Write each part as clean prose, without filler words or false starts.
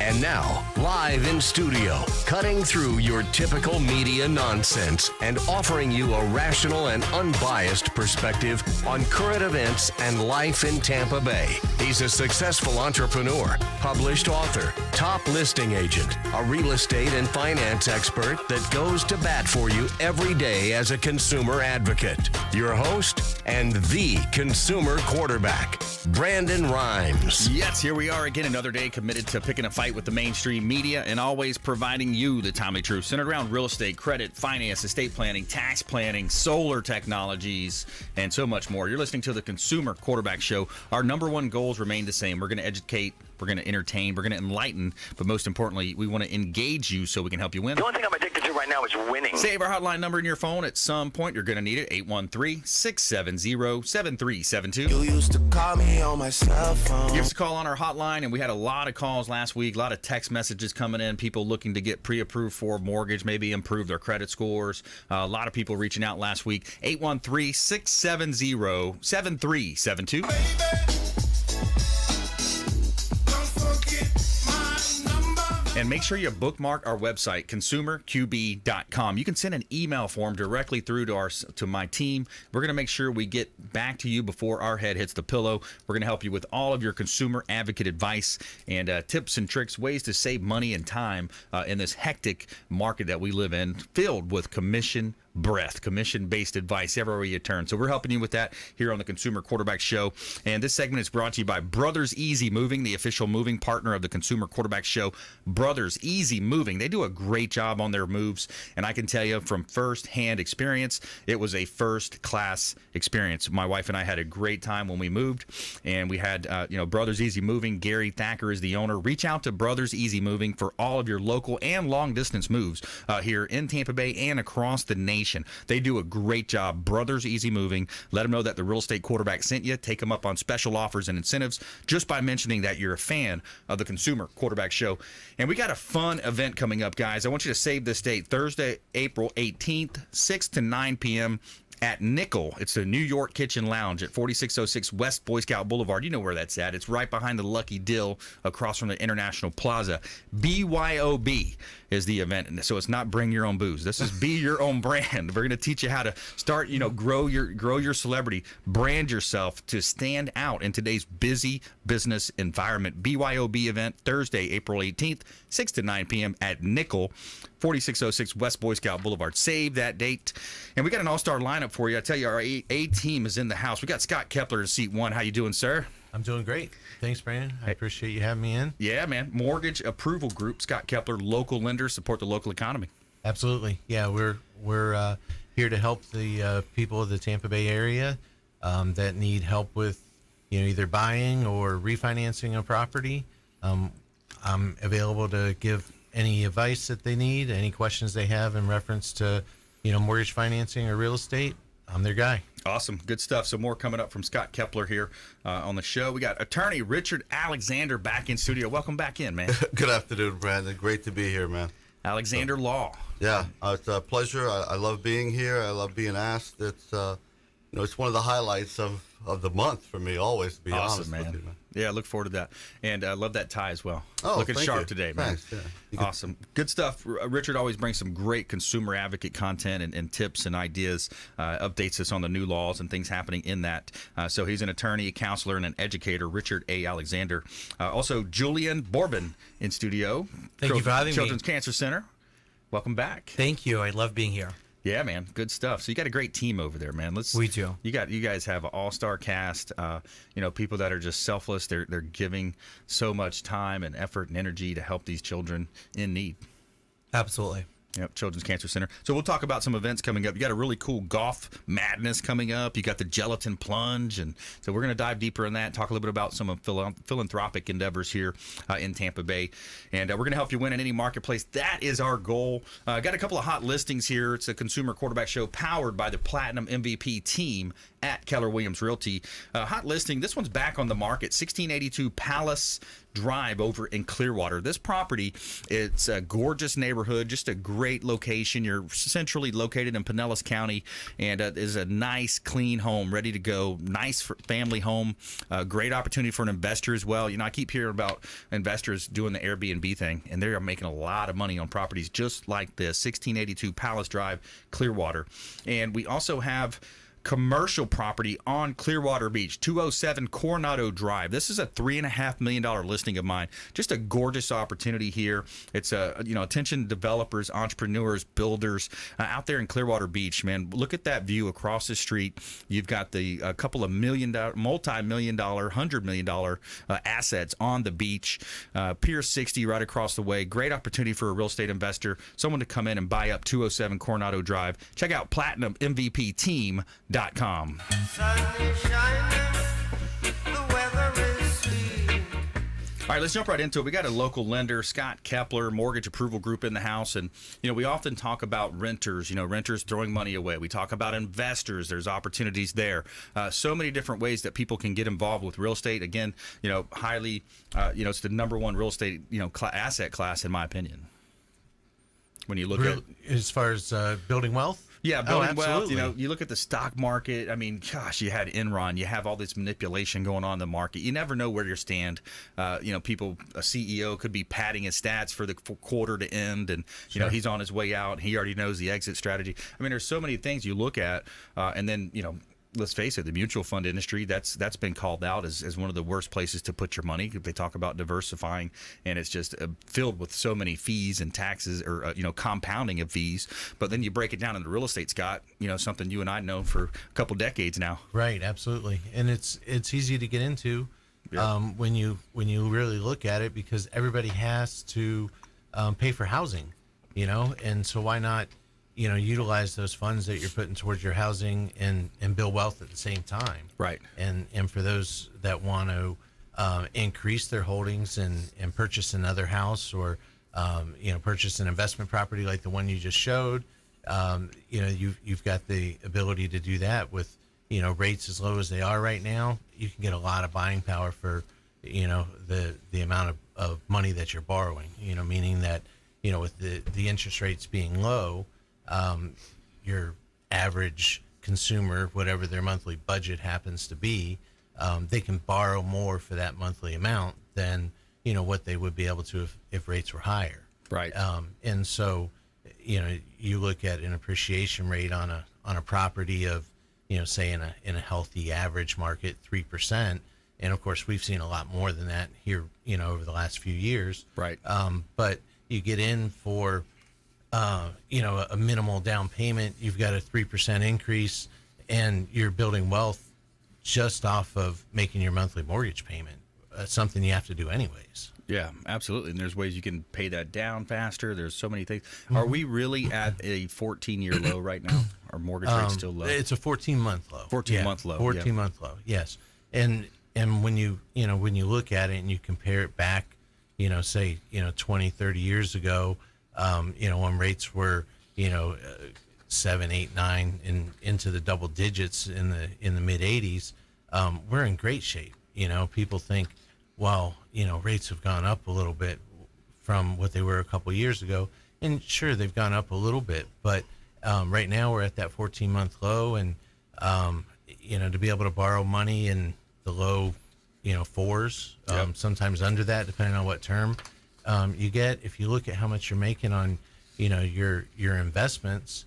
And now, live in studio, cutting through your typical media nonsense and offering you a rational and unbiased perspective on current events and life in Tampa Bay. He's a successful entrepreneur, published author, top listing agent, a real estate and finance expert that goes to bat for you every day as a consumer advocate. Your host and the consumer quarterback, Brandon Rhymes. Yes, here we are again, another day committed to picking a fight with the mainstream media and always providing you the timely truth centered around real estate, credit, finance, estate planning, tax planning, solar technologies, and so much more. You're listening to the Consumer Quarterback Show. Our number one goals remain the same. We're going to educate, we're going to entertain, we're going to enlighten, but most importantly, we want to engage you so we can help you win. The only thing I'm addicted to right now is winning. Save our hotline number in your phone. At some point, you're going to need it. 813-670-7372. You used to call me on my cell phone. Give us a call on our hotline, and we had a lot of calls last week, a lot of text messages coming in, people looking to get pre-approved for a mortgage, maybe improve their credit scores. A lot of people reaching out last week. 813-670-7372. And make sure you bookmark our website, consumerqb.com. You can send an email form directly through to my team. We're going to make sure we get back to you before our head hits the pillow. We're going to help you with all of your consumer advocate advice and tips and tricks, ways to save money and time in this hectic market that we live in, filled with commission-based advice everywhere you turn. So we're helping you with that here on the Consumer Quarterback Show. And this segment is brought to you by Brothers Easy Moving, the official moving partner of the Consumer Quarterback Show. Brothers Easy Moving. They do a great job on their moves. And I can tell you from first-hand experience, it was a first-class experience. My wife and I had a great time when we moved. And we had, Brothers Easy Moving. Gary Thacker is the owner. Reach out to Brothers Easy Moving for all of your local and long-distance moves here in Tampa Bay and across the nation. They do a great job. Brothers Easy Moving. Let them know that the real estate quarterback sent you. Take them up on special offers and incentives just by mentioning that you're a fan of the Consumer Quarterback Show. And we got a fun event coming up, guys. I want you to save this date, Thursday, April 18th, 6 to 9 p.m. at Nickel. It's the New York Kitchen Lounge at 4606 West Boy Scout Boulevard. You know where that's at. It's right behind the Lucky Dill across from the International Plaza. BYOB is the event. And so it's not bring your own booze. This is be your own brand. We're going to teach you how to start, grow your celebrity, brand yourself to stand out in today's busy business environment. BYOB event Thursday, April 18th, 6 to 9 p.m. at Nickel, 4606 West Boy Scout Boulevard. Save that date. And we got an all-star lineup for you. I tell you, our A team is in the house. We got Scott Kepler in seat one. How you doing, sir? I'm doing great. Thanks, Brandon. I appreciate you having me in. Yeah, man. Mortgage Approval Group, Scott Kepler, local lenders, support the local economy. Absolutely. Yeah, we're here to help the people of the Tampa Bay area that need help with either buying or refinancing a property. I'm available to give any advice that they need, any questions they have in reference to mortgage financing or real estate. I'm their guy. Awesome. Good stuff. So more coming up from Scott Kepler here on the show. We got attorney Richard Alexander back in studio. Welcome back in, man. Good afternoon, Brandon. Great to be here, man. Alexander Law. Yeah, it's a pleasure. I love being here. I love being asked. It's it's one of the highlights of the month for me, always, to be honest man. with you, man. Yeah, I look forward to that. And I love that tie as well. Oh, looking thank sharp you. today, man. Thanks. Yeah. Awesome. Good stuff. Richard always brings some great consumer advocate content and tips and ideas, updates us on the new laws and things happening in that. So he's an attorney, a counselor, and an educator, Richard A. Alexander. Also, Julien Borbon in studio. Thank you for having me. Children's Cancer Center. Welcome back. Thank you. I love being here. Yeah, man. Good stuff. So you got a great team over there, man. We do. You guys have an all-star cast. People that are just selfless. They're giving so much time and effort and energy to help these children in need. Absolutely. Yep, Children's Cancer Center. So we'll talk about some events coming up. You got a really cool golf madness coming up. You got the gelatin plunge, and so we're going to dive deeper in that. Talk a little bit about some of philanthropic endeavors here in Tampa Bay, and we're going to help you win in any marketplace. That is our goal. Got a couple of hot listings here. It's a Consumer Quarterback Show powered by the Platinum MVP team at Keller Williams Realty. Hot listing. This one's back on the market. 1682 Palace Drive over in Clearwater. This property, it's a gorgeous neighborhood, just a great great location. You're centrally located in Pinellas County, and is a nice, clean home, ready to go. Nice family home. Great opportunity for an investor as well. You know, I keep hearing about investors doing the Airbnb thing, and they are making a lot of money on properties just like this. 1682 Palace Drive, Clearwater. And we also have commercial property on Clearwater Beach, 207 Coronado Drive. This is a $3.5 million listing of mine. Just a gorgeous opportunity here. It's attention developers, entrepreneurs, builders out there in Clearwater Beach. Man, look at that view across the street. You've got a couple of multi-million dollar, $100 million assets on the beach. Pier 60 right across the way. Great opportunity for a real estate investor, someone to come in and buy up 207 Coronado Drive. Check out PlatinumMVPTeam.com. Sun is shining, the weather is sweet. All right, let's jump right into it. We got a local lender, Scott Kepler, mortgage approval group in the house. And, we often talk about renters, renters throwing money away. We talk about investors. There's opportunities there. So many different ways that people can get involved with real estate. Again, highly, it's the number one real estate, asset class, in my opinion. When you look at as far as building wealth. Yeah, building wealth. Absolutely. You look at the stock market. I mean, gosh, you had Enron. You have all this manipulation going on in the market. You never know where you stand. A CEO could be padding his stats for the quarter to end, and he's on his way out. He already knows the exit strategy. I mean, there's so many things you look at, and then let's face it, the mutual fund industry, that's been called out as one of the worst places to put your money. They talk about diversifying, and it's just filled with so many fees and taxes, or compounding of fees. But then you break it down into real estate, Scott, something you and I know for a couple decades now. Right, absolutely. And it's easy to get into when you really look at it, because everybody has to pay for housing, and so why not utilize those funds that you're putting towards your housing and build wealth at the same time. Right. And for those that want to increase their holdings and purchase another house, or purchase an investment property like the one you just showed, you've got the ability to do that with rates as low as they are right now. You can get a lot of buying power for the amount of money that you're borrowing. Meaning that with the interest rates being low, your average consumer, whatever their monthly budget happens to be, they can borrow more for that monthly amount than what they would be able to if rates were higher. Right. And so you look at an appreciation rate on a property of say in a healthy average market 3%, and of course we've seen a lot more than that here over the last few years. Right. But you get in for a minimal down payment, you've got a 3% increase, and you're building wealth just off of making your monthly mortgage payment. Something you have to do anyways. Yeah, absolutely. And there's ways you can pay that down faster. There's so many things. Are we really at a 14-year low right now? Our mortgage rate's still low? It's a 14-month low. 14-month low. 14-month low. Yes. And when you when you look at it and you compare it back, say 20, 30 years ago, when rates were 7, 8, 9 and into the double digits in the mid 80s, we're in great shape. People think, well, rates have gone up a little bit from what they were a couple years ago, and sure, they've gone up a little bit, but right now we're at that 14-month low, and to be able to borrow money in the low fours, sometimes under that, depending on what term you get. If you look at how much you're making on your investments,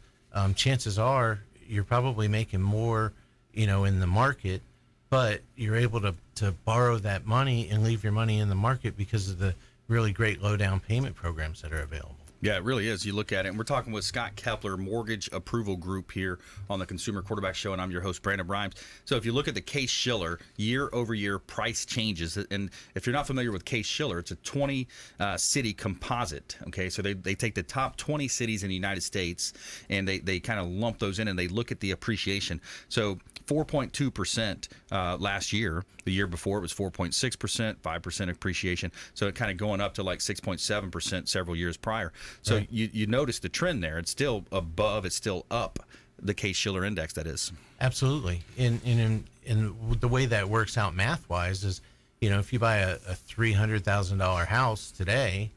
chances are you're probably making more in the market, but you're able to borrow that money and leave your money in the market because of the really great low down payment programs that are available. Yeah, it really is. You look at it, and we're talking with Scott Kepler, Mortgage Approval Group, here on the Consumer Quarterback Show, and I'm your host, Brandon Rhymes. So if you look at the Case-Shiller year-over-year price changes, and if you're not familiar with Case-Shiller, it's a 20-city composite, okay? So they take the top 20 cities in the United States, and they kind of lump those in, and they look at the appreciation. So 4.2% last year. The year before it was 4.6%, 5% appreciation. So it kind of going up to like 6.7% several years prior. So right. you notice the trend there. It's still above, it's still up, the Case-Shiller index, that is. Absolutely. And the way that works out math-wise is, if you buy a $300,000 house today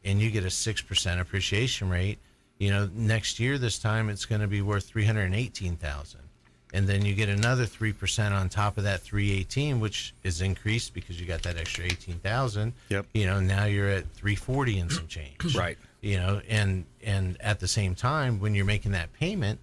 and you get a 6% appreciation rate, next year this time it's going to be worth $318,000, and then you get another 3% on top of that 318, which is increased because you got that extra 18,000. Yep. Now you're at 340 and some change. Right. And at the same time, when you're making that payment,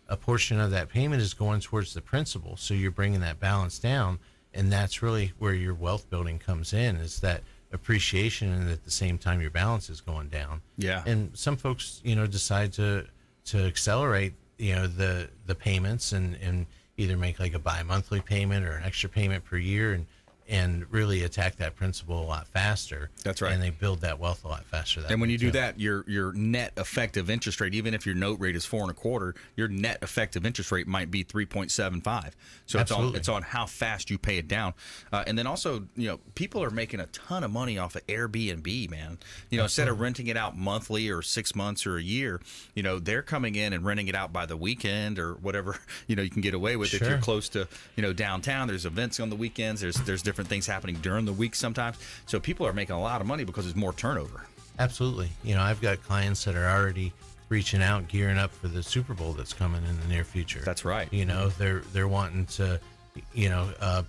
a portion of that payment is going towards the principal, so you're bringing that balance down, and that's really where your wealth building comes in, is that appreciation, and at the same time your balance is going down. Yeah. And some folks decide to accelerate the payments and either make like a bi-monthly payment or an extra payment per year, and really attack that principal a lot faster. That's right. And they build that wealth a lot faster. And when you do that, your net effective interest rate, even if your note rate is 4.25%, your net effective interest rate might be 3.75. So it's on how fast you pay it down. And then also, people are making a ton of money off of Airbnb, man. Instead of renting it out monthly or 6 months or a year, they're coming in and renting it out by the weekend or whatever, you can get away with. Sure. If you're close to, downtown, there's events on the weekends, there's different things happening during the week sometimes. So people are making a lot of money because there's more turnover. Absolutely. I've got clients that are already reaching out, gearing up for the Super Bowl that's coming in the near future. That's right. They're wanting to,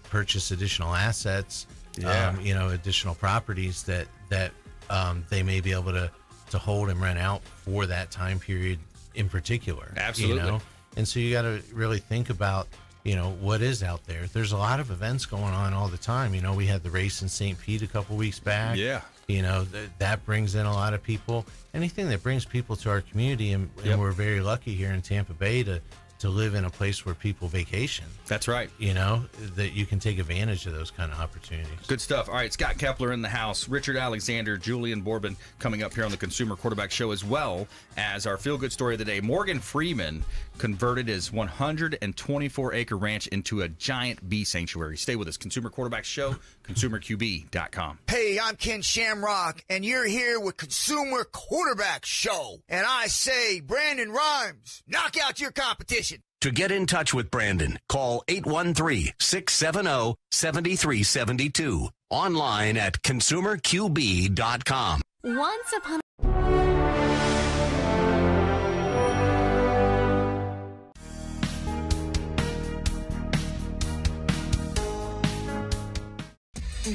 purchase additional assets, additional properties that they may be able to hold and rent out for that time period in particular. Absolutely. And so you got to really think about, what is out there. There's a lot of events going on all the time. We had the race in St. Pete a couple weeks back. Yeah. That brings in a lot of people. Anything that brings people to our community, and we're very lucky here in Tampa Bay to live in a place where people vacation. That's right. That you can take advantage of those kind of opportunities. Good stuff. All right, Scott Kepler in the house, Richard Alexander, Julien Borbon coming up here on the Consumer Quarterback Show, as well as our feel-good story of the day. Morgan Freeman converted his 124-acre ranch into a giant bee sanctuary. Stay with us. Consumer Quarterback Show, consumerqb.com. Hey, I'm Ken Shamrock, and you're here with Consumer Quarterback Show. And I say, Brandon Rhymes, knock out your competition. To get in touch with Brandon, call 813-670-7372. Online at consumerqb.com. Once upon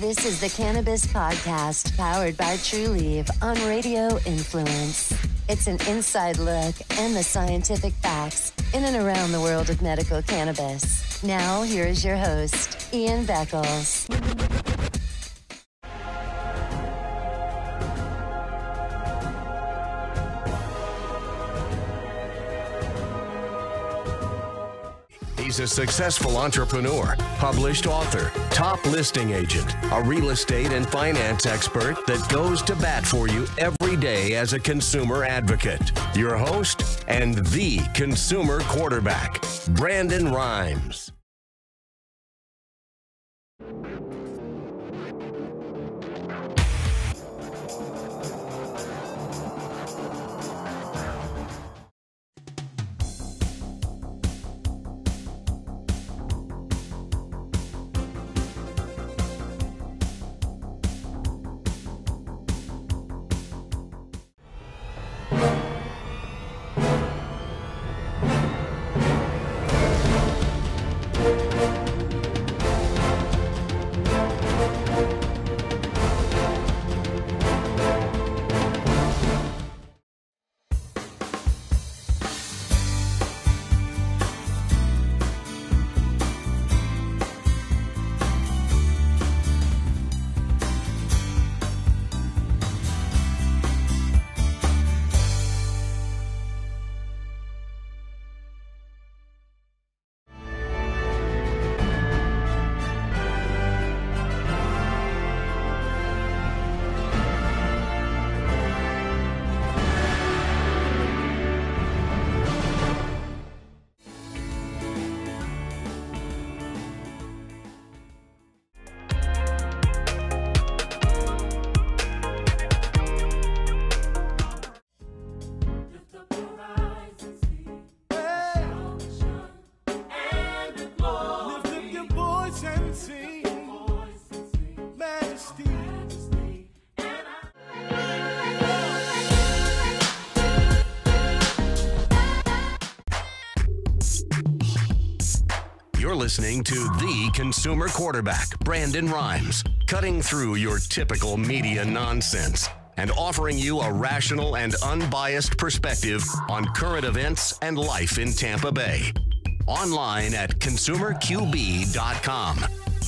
This is the Cannabis Podcast, powered by True Leaf on Radio Influence. It's an inside look and the scientific facts in and around the world of medical cannabis. Now, here is your host, Ian Beckles. He's a successful entrepreneur, published author, top listing agent, a real estate and finance expert that goes to bat for you every day as a consumer advocate. Your host and the consumer quarterback, Brandon Rhymes. listening to the consumer quarterback, Brandon Rhymes, cutting through your typical media nonsense and offering you a rational and unbiased perspective on current events and life in Tampa Bay. Online at consumerqb.com.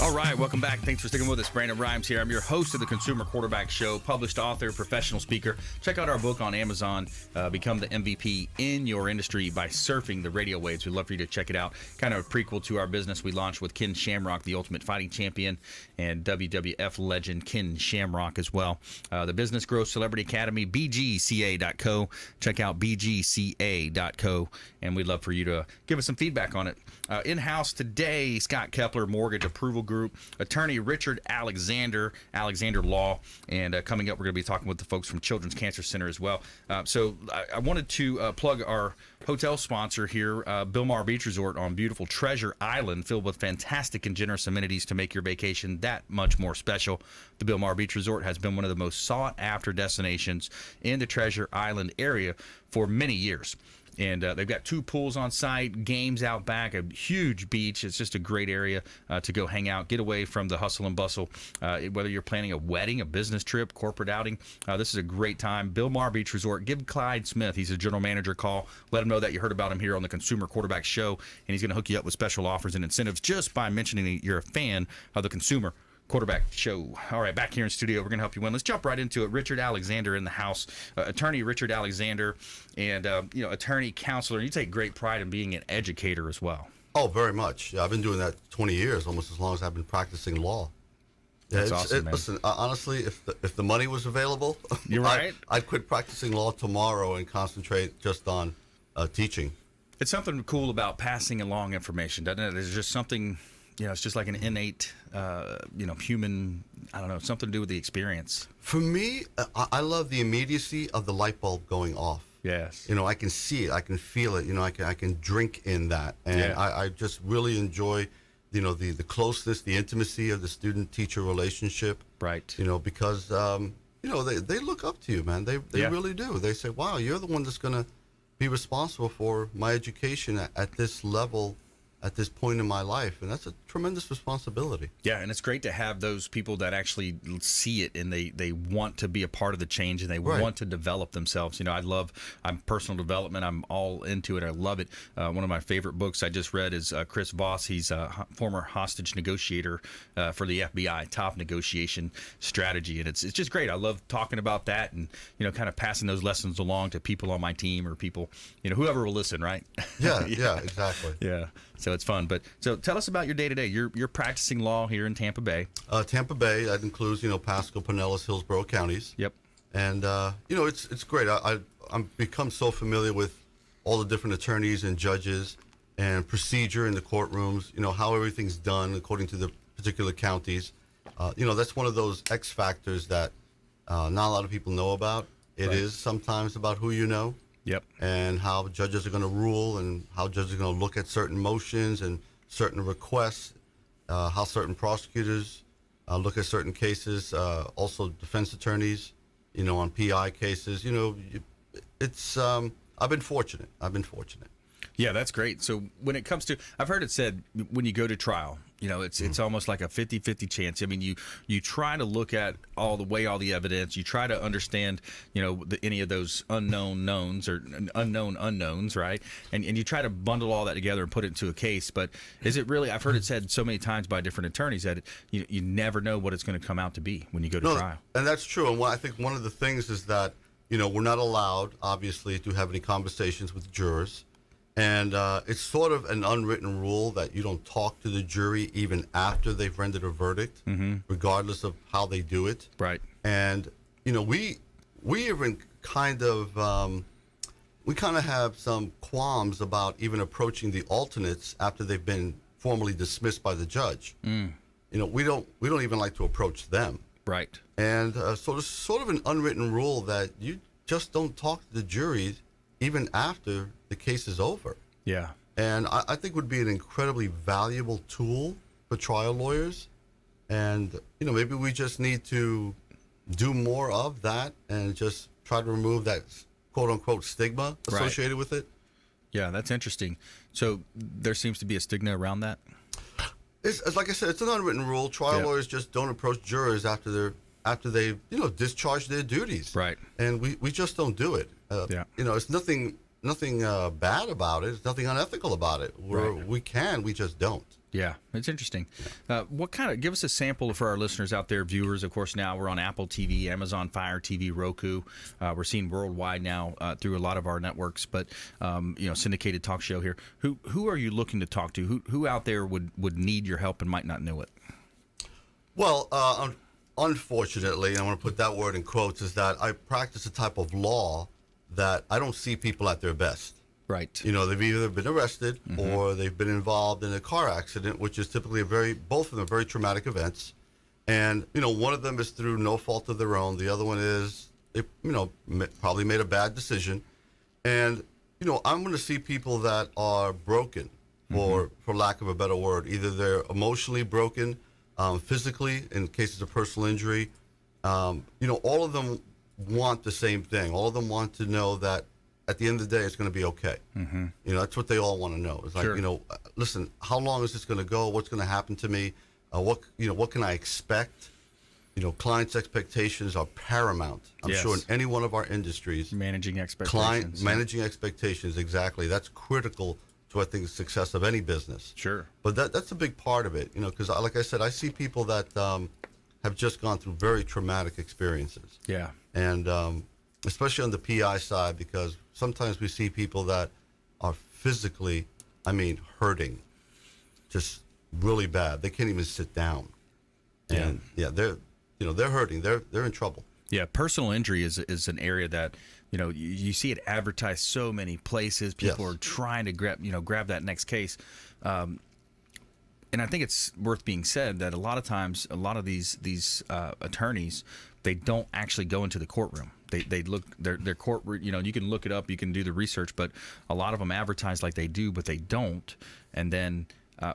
All right, welcome back. Thanks for sticking with us. Brandon Rhymes here. I'm your host of the Consumer Quarterback Show, published author, professional speaker. Check out our book on Amazon, Become the MVP in Your Industry by Surfing the Radio Waves. We'd love for you to check it out. Kind of a prequel to our business we launched with Ken Shamrock, the Ultimate Fighting Champion, and WWF legend Ken Shamrock as well. The Business Growth Celebrity Academy, bgca.co. Check out bgca.co, and we'd love for you to give us some feedback on it. In-house today, Scott Kepler, Mortgage Approval Group, attorney Richard Alexander Law, and coming up we're going to be talking with the folks from Children's Cancer Center as well. So I wanted to plug our hotel sponsor here, Bilmar Beach Resort on beautiful Treasure Island, filled with fantastic and generous amenities to make your vacation that much more special. The Bilmar Beach Resort has been one of the most sought-after destinations in the Treasure Island area for many years. And they've got 2 pools on site, games out back, a huge beach. It's just a great area to go hang out, get away from the hustle and bustle. Whether you're planning a wedding, a business trip, corporate outing, this is a great time. Bilmar Beach Resort. Give Clyde Smith, he's a general manager, a call. Let him know that you heard about him here on the Consumer Quarterback Show, and he's going to hook you up with special offers and incentives just by mentioning that you're a fan of the Consumer Quarterback Show. All right, back here in studio, we're going to help you win. Let's jump right into it. Richard Alexander in the house, attorney Richard Alexander, and attorney, counselor. You take great pride in being an educator as well. Oh, very much. Yeah, I've been doing that 20 years, almost as long as I've been practicing law. That's awesome, man. Listen, honestly, if the money was available, you're right. I'd quit practicing law tomorrow and concentrate just on teaching. It's something cool about passing along information, doesn't it? There's just something. It's just like an innate, human, I don't know, something to do with the experience. For me, I love the immediacy of the light bulb going off. Yes. I can see it. I can feel it. I can drink in that. And Yeah. I just really enjoy, the closeness, the intimacy of the student-teacher relationship. Right. Because, they look up to you, man. They Yeah. really do. They say, wow, you're the one that's going to be responsible for my education at this level, at this point in my life, and that's a tremendous responsibility. Yeah, and it's great to have those people that actually see it and they want to be a part of the change and they want to develop themselves. I'm personal development. I'm all into it. I love it. One of my favorite books I just read is Chris Voss. He's a former hostage negotiator for the FBI, top negotiation strategy, and it's just great. I love talking about that and kind of passing those lessons along to people on my team or people whoever will listen. Right? Yeah, yeah, exactly. Yeah. So it's fun. So tell us about your day-to-day. You're practicing law here in Tampa Bay. Tampa Bay, that includes, Pasco, Pinellas, Hillsborough counties. Yep. And, it's great. I'm become so familiar with all the different attorneys and judges and procedure in the courtrooms, how everything's done according to the particular counties. That's one of those X factors that not a lot of people know about. It is sometimes about who you know. Yep. And how judges are going to rule and how judges are going to look at certain motions and certain requests, how certain prosecutors look at certain cases, also defense attorneys, on PI cases. It's I've been fortunate. Yeah, that's great. So when it comes to, I've heard it said when you go to trial, it's almost like a 50-50 chance. I mean, you try to look at all the evidence. You try to understand, any of those unknown knowns or unknown unknowns, right? And you try to bundle all that together and put it into a case. But is it really? I've heard it said so many times by different attorneys that you never know what it's going to come out to be when you go to trial. And that's true. And I think one of the things is that we're not allowed, obviously, to have any conversations with jurors. And it's sort of an unwritten rule that you don't talk to the jury even after they've rendered a verdict, regardless of how they do it. Right. And we even kind of have some qualms about even approaching the alternates after they've been formally dismissed by the judge. We don't even like to approach them. Right. And so there's sort of an unwritten rule that you just don't talk to the jury even after the case is over. Yeah. And I think would be an incredibly valuable tool for trial lawyers. And, maybe we just need to do more of that and just try to remove that quote-unquote stigma associated with it. Yeah, that's interesting. So there seems to be a stigma around that? It's like I said, it's an unwritten rule. Trial lawyers just don't approach jurors after they discharge their duties. Right. And we just don't do it. It's nothing bad about it. It's nothing unethical about it. We just don't. Yeah, it's interesting. Give us a sample for our listeners out there, viewers. Of course, now we're on Apple TV, Amazon Fire TV, Roku. We're seen worldwide now through a lot of our networks, but syndicated talk show here. Who are you looking to talk to? Who out there would need your help and might not know it? Well, unfortunately, I want to put that word in quotes, is that I practice a type of law that I don't see people at their best. Right. They've either been arrested or they've been involved in a car accident, which is typically both of them very traumatic events. And, one of them is through no fault of their own. The other one is, they, probably made a bad decision. And, I'm going to see people that are broken, for lack of a better word. Either they're emotionally broken, physically, in cases of personal injury. All of them want the same thing. All of them want to know that at the end of the day, it's going to be okay. That's what they all want to know. It's like, listen, how long is this going to go? What's going to happen to me? What can I expect? Clients' expectations are paramount. I'm sure in any one of our industries. Managing expectations. Managing expectations, exactly. That's critical to, I think, the success of any business. Sure. But that's a big part of it, because like I said, I see people that have just gone through very traumatic experiences. Yeah. And especially on the PI side, because sometimes we see people that are physically, hurting, just really bad. They can't even sit down. And they're hurting. They're in trouble. Yeah, personal injury is an area that you see it advertised so many places. People are trying to grab that next case. And I think it's worth being said that a lot of times, a lot of these attorneys, they don't actually go into the courtroom. They look their court. You can look it up, you can do the research, but a lot of them advertise like they do, but they don't. And then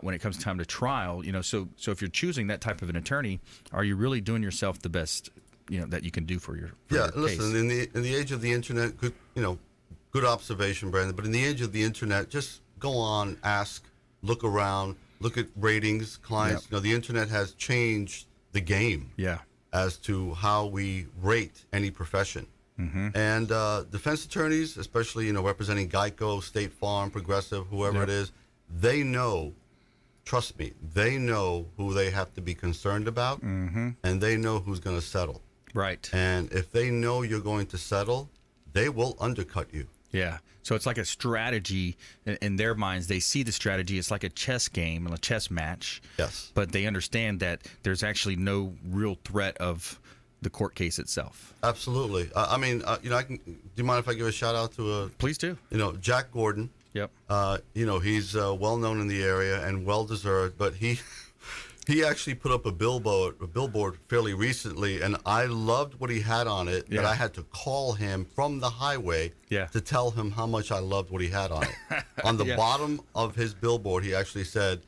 when it comes time to trial, so if you're choosing that type of an attorney, are you really doing yourself the best that you can do for your listen, case? in the age of the internet, good observation, Brandon. But in the age of the internet, just go on, ask, look around, look at ratings, clients. The internet has changed the game. Yeah. As to how we rate any profession. And defense attorneys, especially, representing Geico, State Farm, Progressive, whoever it is, they know, trust me, they know who they have to be concerned about, and they know who's going to settle. Right. And if they know you're going to settle, they will undercut you. Yeah. So it's like a strategy in their minds. They see the strategy. It's like a chess game and a chess match. Yes. But they understand that there's actually no real threat of the court case itself. Absolutely. Do you mind if I give a shout out to Please do. Jack Gordon. Yep. He's well known in the area and well deserved, but he actually put up a billboard fairly recently, and I loved what he had on it. That I had to call him from the highway to tell him how much I loved what he had on it. On the bottom of his billboard, he actually said,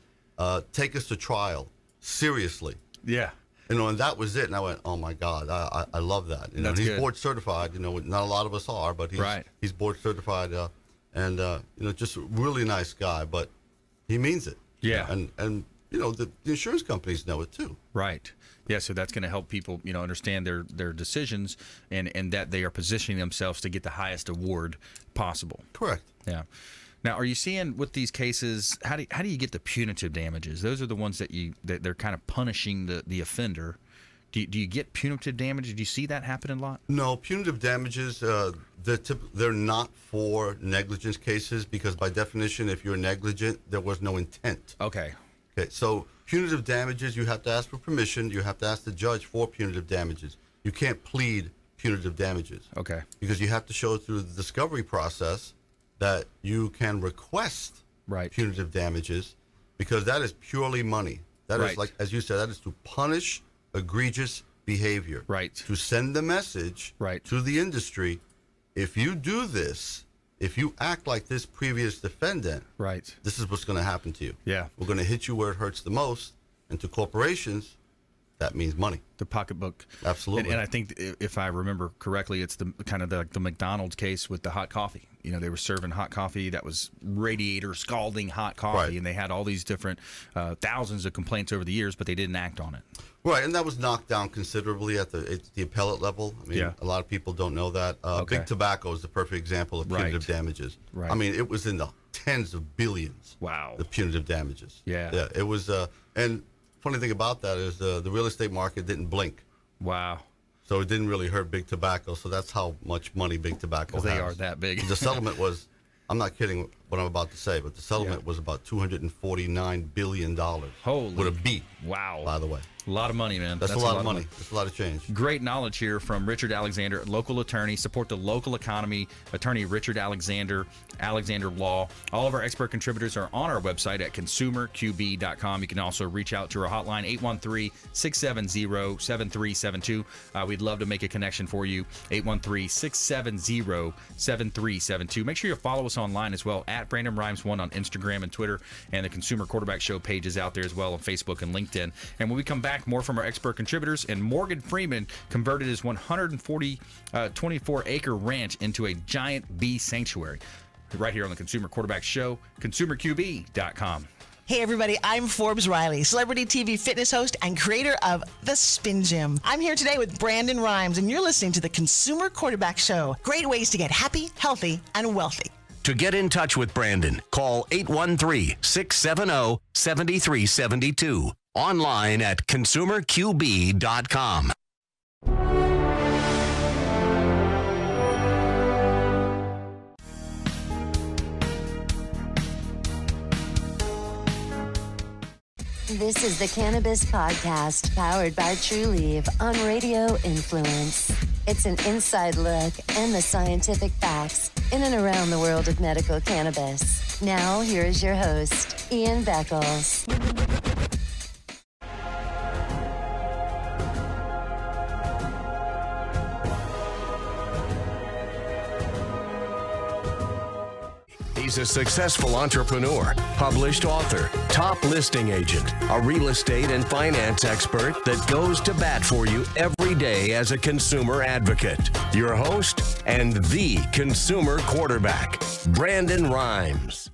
"Take us to trial, seriously." Yeah. And that was it. And I went, "Oh my God, I love that." That's he's good. board certified. Not a lot of us are, but he's board certified, and just a really nice guy. But he means it. Yeah. And the insurance companies know it too. Right. Yeah, so that's going to help people, understand their decisions and that they are positioning themselves to get the highest award possible. Correct. Yeah. Now, are you seeing with these cases, how do you get the punitive damages? Those are the ones that they're kind of punishing the offender. Do you get punitive damages? Do you see that happening a lot? No, punitive damages, they're not for negligence cases because by definition, if you're negligent, there was no intent. Okay. Okay, so punitive damages, you have to ask for permission. You have to ask the judge for punitive damages. You can't plead punitive damages. Okay. Because you have to show through the discovery process that you can request punitive damages because that is purely money. That is, like, as you said, that is to punish egregious behavior. Right. To send the message to the industry, if you do this, if you act like this previous defendant, this is what's going to happen to you. Yeah. We're going to hit you where it hurts the most. And to corporations, that means money. The pocketbook. Absolutely. And I think if I remember correctly, it's the kind of the McDonald's case with the hot coffee. You know, they were serving hot coffee that was radiator scalding hot coffee, Right. and they had all these different thousands of complaints over the years, but they didn't act on it. Right, and that was knocked down considerably at the appellate level. I mean, Yeah. a lot of people don't know that. Okay. Big tobacco is the perfect example of punitive damages. Right. I mean, it was in the tens of billions. Wow. The punitive damages. Yeah. It was. And funny thing about that is the real estate market didn't blink. Wow. So it didn't really hurt big tobacco. So that's how much money big tobacco has. They are that big. The settlement was, I'm not kidding what I'm about to say, but the settlement was about $249 billion. Holy. With a B. Wow. By the way. A lot of money, man. That's a lot of money. That's a lot of change. Great knowledge here from Richard Alexander, local attorney. Support the local economy. Attorney Richard Alexander, Alexander Law. All of our expert contributors are on our website at consumerqb.com. You can also reach out to our hotline, 813-670-7372. We'd love to make a connection for you, 813-670-7372. Make sure you follow us online as well, at Brandon Rhymes 1 on Instagram and Twitter, and the Consumer Quarterback Show page is out there as well on Facebook and LinkedIn. And when we come back, more from our expert contributors. And Morgan Freeman converted his 24-acre ranch into a giant bee sanctuary. Right here on the Consumer Quarterback Show, consumerqb.com. Hey everybody, I'm Forbes Riley, celebrity TV fitness host and creator of The Spin Gym. I'm here today with Brandon Rhymes, and you're listening to the Consumer Quarterback Show. Great ways to get happy, healthy, and wealthy. To get in touch with Brandon, call 813-670-7372. Online at consumerqb.com. This is the Cannabis Podcast, powered by Trulieve on Radio Influence. It's an inside look and the scientific facts in and around the world of medical cannabis. Now, here is your host, Ian Beckles. He's a successful entrepreneur, published author, top listing agent, a real estate and finance expert that goes to bat for you every day as a consumer advocate. Your host and the consumer quarterback, Brandon Rhymes.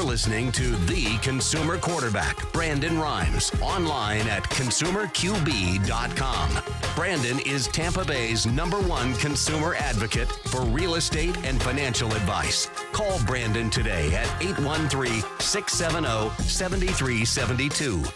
Listening to the consumer quarterback, Brandon Rhymes, online at consumerqb.com. Brandon is Tampa Bay's #1 consumer advocate for real estate and financial advice. Call Brandon today at 813-670-7372.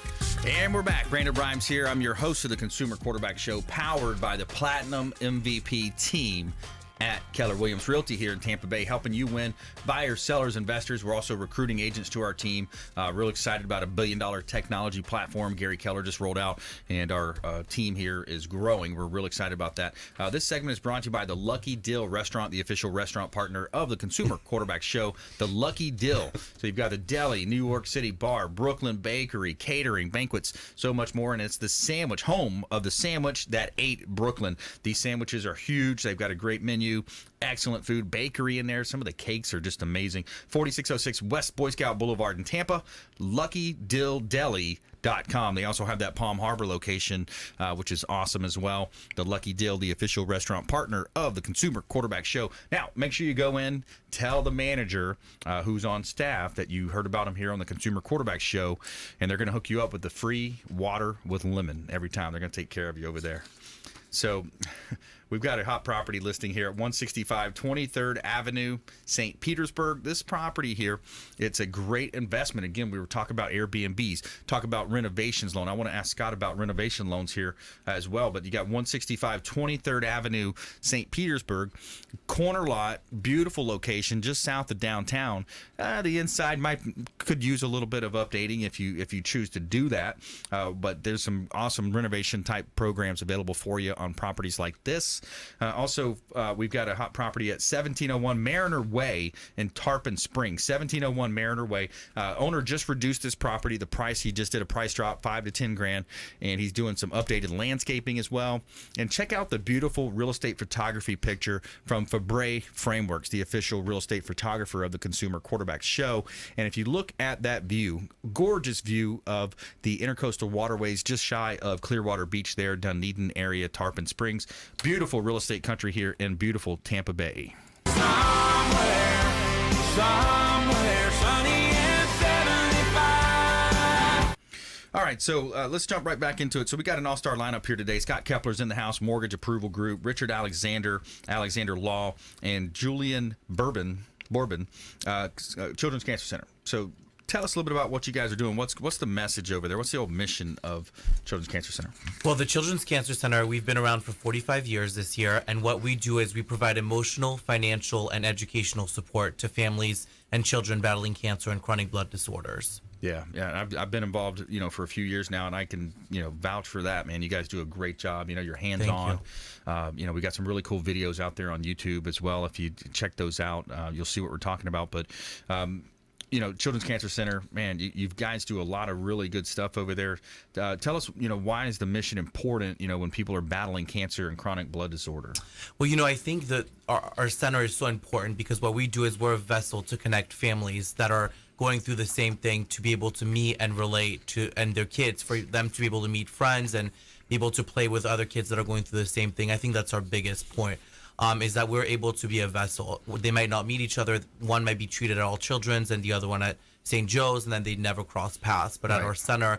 And we're back. Brandon Rhymes here. I'm your host of the Consumer Quarterback Show, powered by the Platinum MVP team. at Keller Williams Realty here in Tampa Bay, helping you win buyers, sellers, investors. We're also recruiting agents to our team. Real excited about $1 billion technology platform Gary Keller just rolled out, and our team here is growing. We're real excited about that. This segment is brought to you by the Lucky Dill Restaurant, the official restaurant partner of the Consumer Quarterback Show. The Lucky Dill. So you've got the deli, New York City bar, Brooklyn bakery, catering, banquets, so much more. And it's the sandwich, home of the sandwich that ate Brooklyn. These sandwiches are huge. They've got a great menu. Excellent food, bakery in there. Some of the cakes are just amazing. 4606 West Boy Scout Boulevard in Tampa, LuckyDillDeli.com. They also have that Palm Harbor location, which is awesome as well. The Lucky Dill, the official restaurant partner of the Consumer Quarterback Show. Now, make sure you go in, tell the manager who's on staff that you heard about him here on the Consumer Quarterback Show, and they're going to hook you up with the free water with lemon every time. They're going to take care of you over there. So we've got a hot property listing here at 165 23rd Avenue, St. Petersburg. This property here, it's a great investment. Again, we were talking about Airbnbs, talk about renovations loan. I want to ask Scott about renovation loans here as well. But you got 165 23rd Avenue, St. Petersburg, corner lot, beautiful location, just south of downtown. The inside could use a little bit of updating if you choose to do that. But there's some awesome renovation type programs available for you on properties like this. Also, we've got a hot property at 1701 Mariner Way in Tarpon Springs. 1701 Mariner Way. Owner just reduced this property. The price, he just did a price drop, $5 to $10 grand, and he's doing some updated landscaping as well. And check out the beautiful real estate photography picture from Fabre Frameworks, the official real estate photographer of the Consumer Quarterback Show. And if you look at that view, gorgeous view of the intercoastal waterways just shy of Clearwater Beach there, Dunedin area, Tarpon Springs. Beautiful real estate country here in beautiful Tampa Bay. Somewhere sunny and 75. All right, so let's jump right back into it. So we got an all-star lineup here today. Scott Kepler's in the house, Mortgage Approval Group, Richard Alexander Law, and Julien Borbon, Children's Cancer Center. So tell us a little bit about what you guys are doing. What's the message over there? What's the old mission of Children's Cancer Center? Well, the Children's Cancer Center, we've been around for 45 years this year, and what we do is we provide emotional, financial, and educational support to families and children battling cancer and chronic blood disorders. Yeah. I've been involved, for a few years now, and I can, vouch for that, man. You guys do a great job. You're hands-on. We got some really cool videos out there on YouTube as well. If you check those out, you'll see what we're talking about. But Children's Cancer Center, man, you guys do a lot of really good stuff over there. Tell us, why is the mission important, when people are battling cancer and chronic blood disorder? Well, I think that our center is so important because what we do is we're a vessel to connect families that are going through the same thing to be able to meet and relate to, and their kids, for them to be able to meet friends and be able to play with other kids that are going through the same thing. I think that's our biggest point. Is that we're able to be a vessel. They might not meet each other. One might be treated at All Children's and the other one at St. Joe's, and then they never cross paths. But at our center,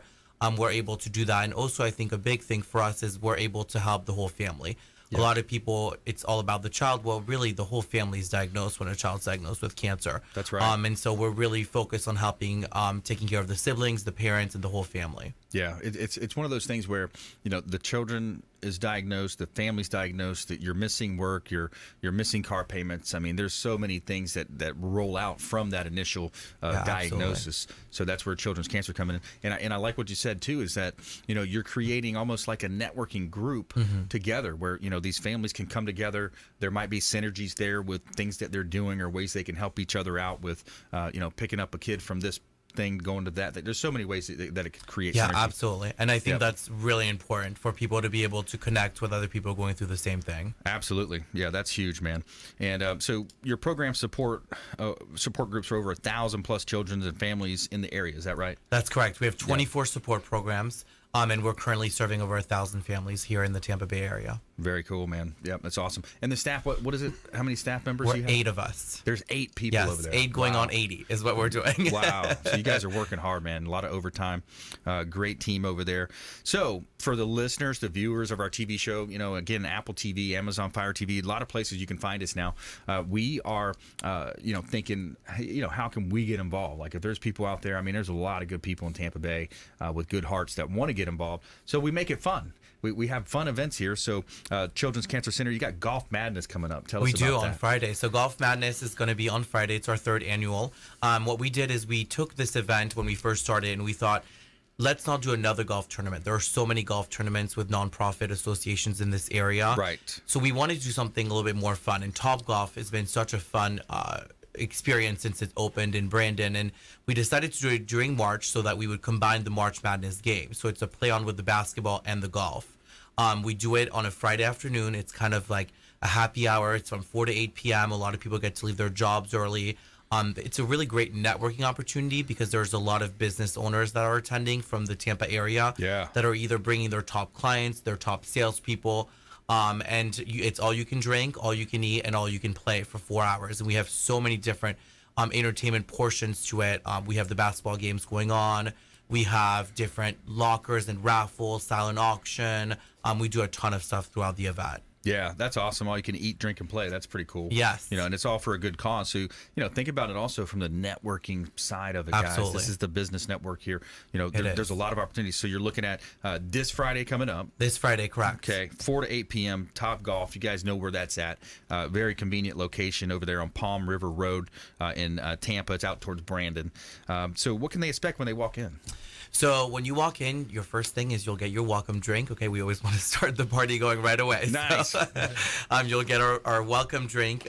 we're able to do that. And also, I think a big thing for us is we're able to help the whole family. A lot of people, it's all about the child. Well, really, the whole family is diagnosed when a child's diagnosed with cancer. That's right. And so we're really focused on helping, taking care of the siblings, the parents, and the whole family. Yeah, it's one of those things where, the children is diagnosed, the family's diagnosed, that you're missing work, you're missing car payments. I mean, there's so many things that roll out from that initial diagnosis. Absolutely. So that's where Children's Cancer come in. And I like what you said too, is that you're creating almost like a networking group together, where these families can come together. There might be synergies there with things that they're doing or ways they can help each other out with, picking up a kid from this thing going to that. There's so many ways that it could create synergy. Absolutely. And I think that's really important for people to be able to connect with other people going through the same thing. Absolutely. Yeah, that's huge, man. And so your program support groups for over 1,000 plus children and families in the area. Is that right? That's correct. We have 24 support programs. And we're currently serving over 1,000 families here in the Tampa Bay area. Very cool, man. Yep, that's awesome. And the staff, what is it? How many staff members do you have? 8 of us. There's 8 people over there. 8 going on 80 is what we're doing. Wow. So you guys are working hard, man. A lot of overtime. Great team over there. So for the listeners, the viewers of our TV show, again, Apple TV, Amazon Fire TV, a lot of places you can find us now. We are, thinking, how can we get involved? Like if there's people out there, I mean, there's a lot of good people in Tampa Bay with good hearts that want to get involved. So we make it fun. We have fun events here. So Children's Cancer Center. You got Golf Madness coming up. Tell us We about do that. on Friday. So Golf Madness is going to be on Friday. It's our third annual. What we did is we took this event when we first started and we thought, let's not do another golf tournament. There are so many golf tournaments with nonprofit associations in this area. Right. So we wanted to do something a little bit more fun. And Top Golf has been such a fun experience since it opened in Brandon. And we decided to do it during March so that we would combine the March Madness game. So it's a play on with the basketball and the golf. We do it on a Friday afternoon. It's kind of like a happy hour. It's from 4 to 8 p.m. A lot of people get to leave their jobs early. It's a really great networking opportunity because there's a lot of business owners that are attending from the Tampa area that are either bringing their top clients, their top salespeople, it's all you can drink, all you can eat, and all you can play for 4 hours. And we have so many different entertainment portions to it. We have the basketball games going on. We have different lockers and raffles, silent auction. We do a ton of stuff throughout the event. Yeah, that's awesome. All you can eat, drink, and play. That's pretty cool. Yes. And it's all for a good cause. So, think about it also from the networking side of it, guys. Absolutely. This is the business network here. There's a lot of opportunities. So you're looking at this Friday coming up. This Friday, correct. Okay, 4 to 8 p.m., Top Golf. You guys know where that's at. Very convenient location over there on Palm River Road in Tampa. It's out towards Brandon. So what can they expect when they walk in? So when you walk in, your first thing is you'll get your welcome drink. Okay, we always want to start the party going right away. Nice. So, you'll get our welcome drink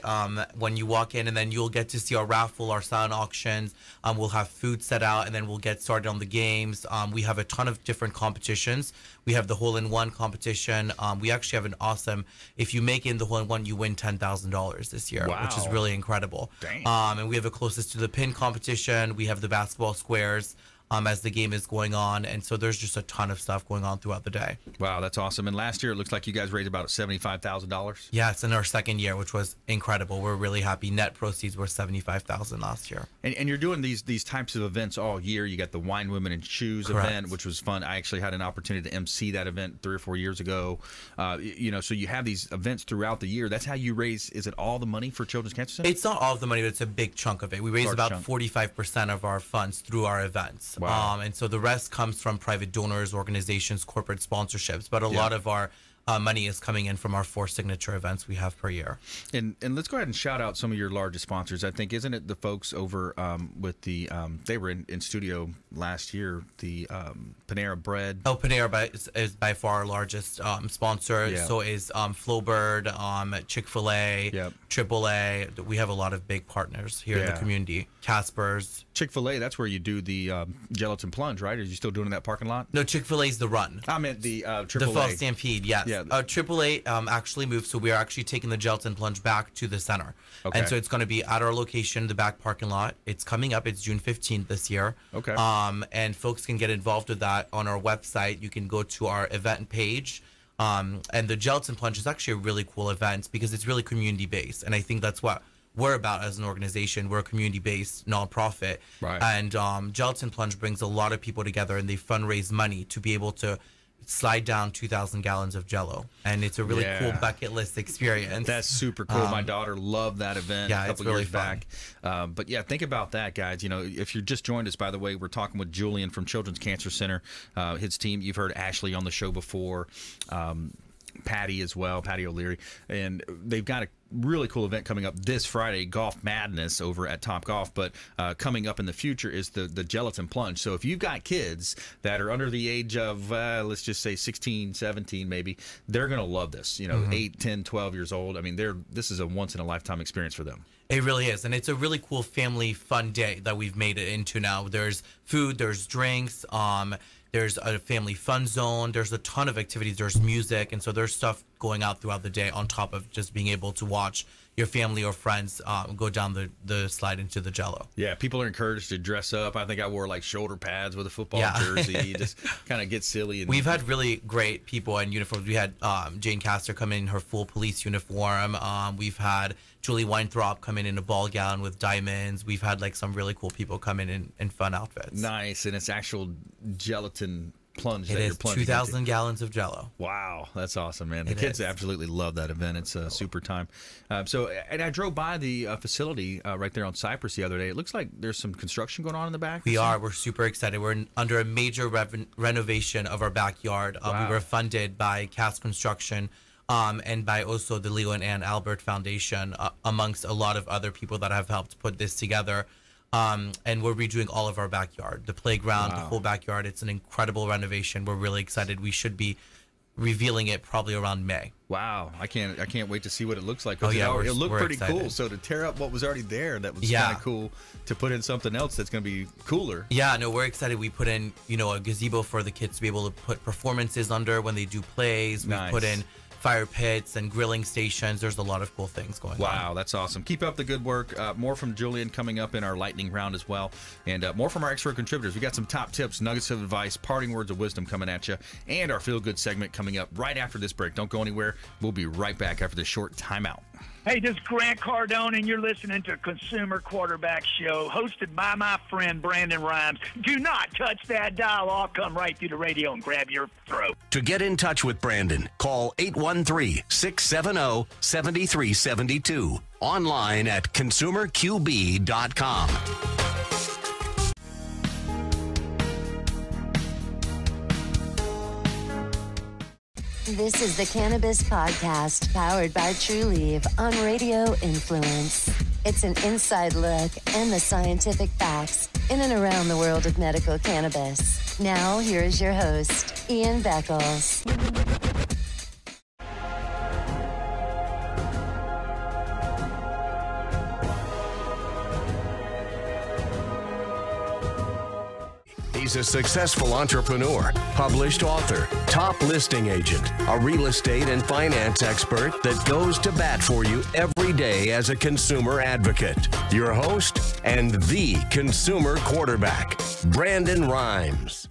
when you walk in, and then you'll get to see our raffle, our silent auctions. We'll have food set out, and then we'll get started on the games. We have a ton of different competitions. We have the hole-in-one competition. We actually have an awesome, if you make it in the hole-in-one, you win $10,000 this year, which is really incredible. Dang. And we have a closest to the pin competition. We have the basketball squares. As the game is going on. And so there's just a ton of stuff going on throughout the day. Wow, that's awesome. And last year, it looks like you guys raised about $75,000. Yes, in our second year, which was incredible. We're really happy. Net proceeds were $75,000 last year. And you're doing these types of events all year. You got the Wine, Women, and Shoes event, which was fun. I actually had an opportunity to MC that event 3 or 4 years ago. So you have these events throughout the year. That's how you raise, is it all the money for Children's Cancer Center? It's not all of the money, but it's a big chunk of it. We raise Large about chunk. 45% of our funds through our events. Wow. And so the rest comes from private donors, organizations, corporate sponsorships. But a lot of our money is coming in from our 4 signature events we have per year. And let's go ahead and shout out some of your largest sponsors. I think, isn't it the folks over with the, they were in studio last year, the Panera Bread. Oh, Panera is by far our largest sponsor. Yeah. So is Flowbird, Chick-fil-A, AAA. We have a lot of big partners here in the community. Casper's. Chick-fil-A, that's where you do the gelatin plunge, right? Are you still doing it in that parking lot? No, Chick-fil-A's the run. I meant the AAA. The Fall Stampede, yes. Yeah. AAA actually moved, so we are actually taking the gelatin plunge back to the center. Okay. And so it's going to be at our location, the back parking lot. It's coming up. It's June 15th this year. Okay. And folks can get involved with that on our website. You can go to our event page. And the gelatin plunge is actually a really cool event because it's really community-based. And I think that's what we're about as an organization. We're a community-based nonprofit. Right. And Gelatin Plunge brings a lot of people together, and they fundraise money to be able to slide down 2,000 gallons of Jello, and it's a really cool bucket list experience. That's super cool. My daughter loved that event a couple really years fun. back. But yeah, think about that, guys. If you're just joined us, by the way, we're talking with Julien from Children's Cancer Center, his team. You've heard Ashley on the show before. Patty as well, Patty O'Leary, and they've got a really cool event coming up this Friday, Golf Madness over at Top Golf. But coming up in the future is the gelatin plunge. So if you've got kids that are under the age of let's just say 16, 17 maybe, they're going to love this. 8, 10, 12 years old. I mean, this is a once in a lifetime experience for them. It really is, and it's a really cool family fun day that we've made it into now. There's food, there's drinks, there's a family fun zone, there's a ton of activities, there's music, and so there's stuff going out throughout the day on top of just being able to watch your family or friends go down the slide into the Jello. Yeah, people are encouraged to dress up. I think I wore like shoulder pads with a football jersey, just kind of get silly. And we've had really great people in uniforms. We had Jane Castor come in her full police uniform. We've had Julie Weintraub come in a ball gown with diamonds. We've had like some really cool people come in fun outfits. Nice, and it's actual gelatin plunge. It that is you're plunging 2,000 into. gallons of Jello. Wow, that's awesome, man. The It kids is. absolutely love that event. It's a super time. And I drove by the facility right there on Cypress the other day. It looks like there's some construction going on in the back. We are. We're super excited. We're under a major renovation of our backyard. Wow. We were funded by Cast Construction and by also the Leo and Ann Albert Foundation, amongst a lot of other people that have helped put this together. And we're redoing all of our backyard, the playground, the whole backyard. It's an incredible renovation. We're really excited. We should be revealing it probably around May. Wow, I can't wait to see what it looks like. Oh yeah, it looked pretty excited. cool. So to tear up what was already there, that was kind of cool. To put in something else that's going to be cooler. Yeah, no, we're excited. We put in, a gazebo for the kids to be able to put performances under when they do plays. We put in fire pits and grilling stations. There's a lot of cool things going on. Wow, that's awesome. Keep up the good work. More from Julien coming up in our lightning round as well. And more from our expert contributors. We got some top tips, nuggets of advice, parting words of wisdom coming at you, and our feel good segment coming up right after this break. Don't go anywhere. We'll be right back after this short timeout. Hey, this is Grant Cardone, and you're listening to Consumer Quarterback Show, hosted by my friend Brandon Rhymes. Do not touch that dial. I'll come right through the radio and grab your throat. To get in touch with Brandon, call 813-670-7372. Online at consumerqb.com. This is the Cannabis Podcast, powered by True Leaf on Radio Influence. It's an inside look and the scientific facts in and around the world of medical cannabis. Now, here is your host, Ian Beckles. He's a successful entrepreneur, published author, top listing agent, a real estate and finance expert that goes to bat for you every day as a consumer advocate. Your host and the consumer quarterback, Brandon Rhymes.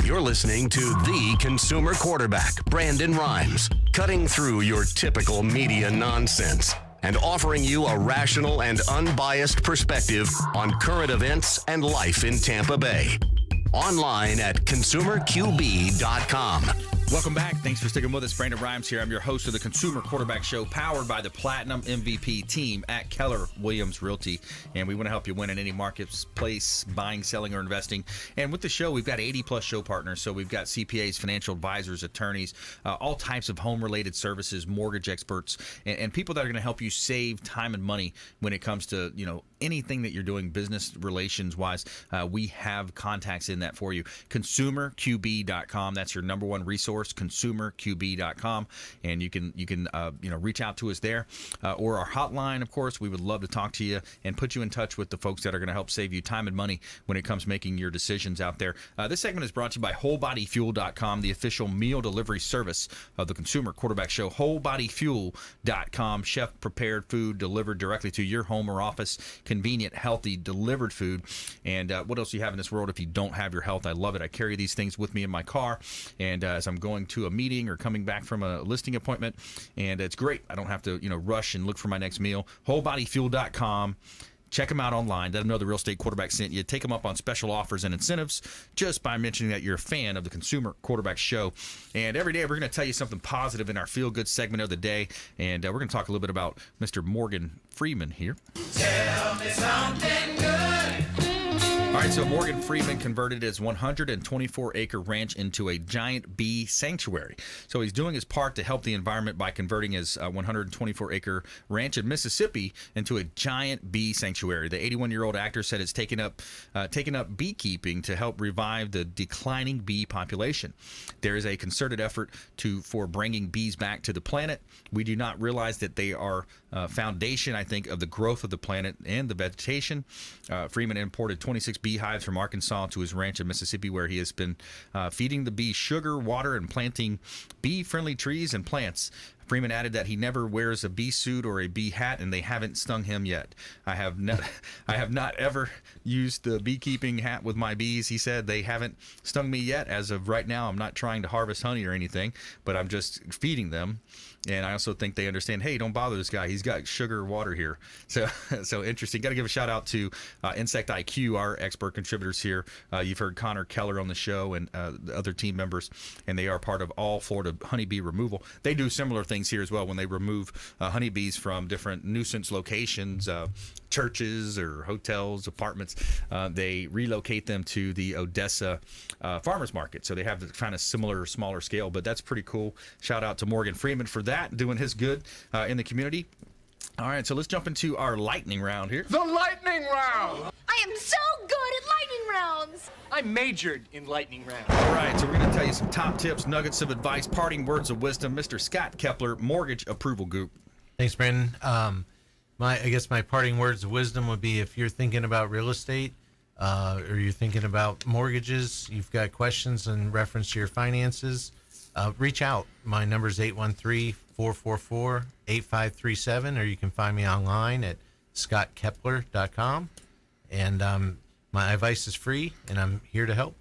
You're listening to the consumer quarterback, Brandon Rhymes, cutting through your typical media nonsense and offering you a rational and unbiased perspective on current events and life in Tampa Bay. Online at consumerqb.com. Welcome back. Thanks for sticking with us. Brandon Rhymes here. I'm your host of the Consumer Quarterback Show, powered by the Platinum MVP team at Keller Williams Realty. And we want to help you win in any marketplace, buying, selling, or investing. And with the show, we've got 80-plus show partners. So we've got CPAs, financial advisors, attorneys, all types of home-related services, mortgage experts, and people that are going to help you save time and money when it comes to, anything that you're doing business relations-wise. We have contacts in that for you. ConsumerQB.com. That's your number one resource course, consumerqb.com, and you can reach out to us there, or our hotline, of course. We would love to talk to you and put you in touch with the folks that are going to help save you time and money when it comes to making your decisions out there. This segment is brought to you by WholeBodyFuel.com, the official meal delivery service of the Consumer Quarterback Show. WholeBodyFuel.com, chef-prepared food delivered directly to your home or office. Convenient, healthy, delivered food. And what else do you have in this world if you don't have your health? I love it. I carry these things with me in my car, and as I'm going to a meeting or coming back from a listing appointment, and it's great. I don't have to rush and look for my next meal. WholeBodyFuel.com. Check them out online. Let them know the Real Estate Quarterback sent you. Take them up on special offers and incentives just by mentioning that you're a fan of the Consumer Quarterback Show. And every day we're going to tell you something positive in our Feel Good segment of the day. And we're going to talk a little bit about Mr. Morgan Freeman here. Tell me something good. All right, so Morgan Freeman converted his 124-acre ranch into a giant bee sanctuary. So he's doing his part to help the environment by converting his 124-acre ranch in Mississippi into a giant bee sanctuary. The 81-year-old actor said it's taken up beekeeping to help revive the declining bee population. There is a concerted effort for bringing bees back to the planet. We do not realize that they are foundation, I think, of the growth of the planet and the vegetation. Freeman imported 26 beehives from Arkansas to his ranch in Mississippi, where he has been feeding the bees sugar, water, and planting bee-friendly trees and plants. Freeman added that he never wears a bee suit or a bee hat, and they haven't stung him yet. I have not ever used the beekeeping hat with my bees. He said they haven't stung me yet. As of right now, I'm not trying to harvest honey or anything, but I'm just feeding them. And I also think they understand, hey, don't bother this guy. He's got sugar water here. So interesting. Got to give a shout out to Insect IQ, our expert contributors here. You've heard Connor Keller on the show and the other team members, and they are part of all Florida honeybee removal. They do similar things here as well when they remove honeybees from different nuisance locations, churches or hotels, apartments. They relocate them to the Odessa farmers market. So they have the kind of similar, smaller scale, but that's pretty cool. Shout out to Morgan Freeman for that, doing his good in the community. All right, so let's jump into our lightning round here. The lightning round. I am so good at lightning rounds. I majored in lightning rounds. All right, so we're going to tell you some top tips, nuggets of advice, parting words of wisdom. Mr. Scott Kepler, Mortgage Approval Group. Thanks, Brandon. I guess my parting words of wisdom would be, if you're thinking about real estate or you're thinking about mortgages, you've got questions in reference to your finances, reach out. My number is 813-444-8537, or you can find me online at scottkepler.com. And my advice is free, and I'm here to help.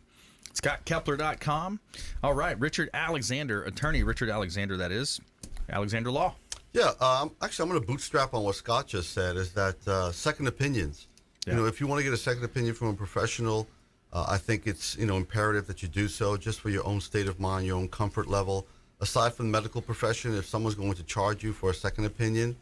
scottkepler.com. All right, Richard Alexander, attorney Richard Alexander, that is. Alexander Law. Yeah, actually, I'm going to bootstrap on what Scott just said, is that second opinions. Yeah. If you want to get a second opinion from a professional, I think it's, imperative that you do so just for your own state of mind, your own comfort level. Aside from the medical profession, if someone's going to charge you for a second opinion,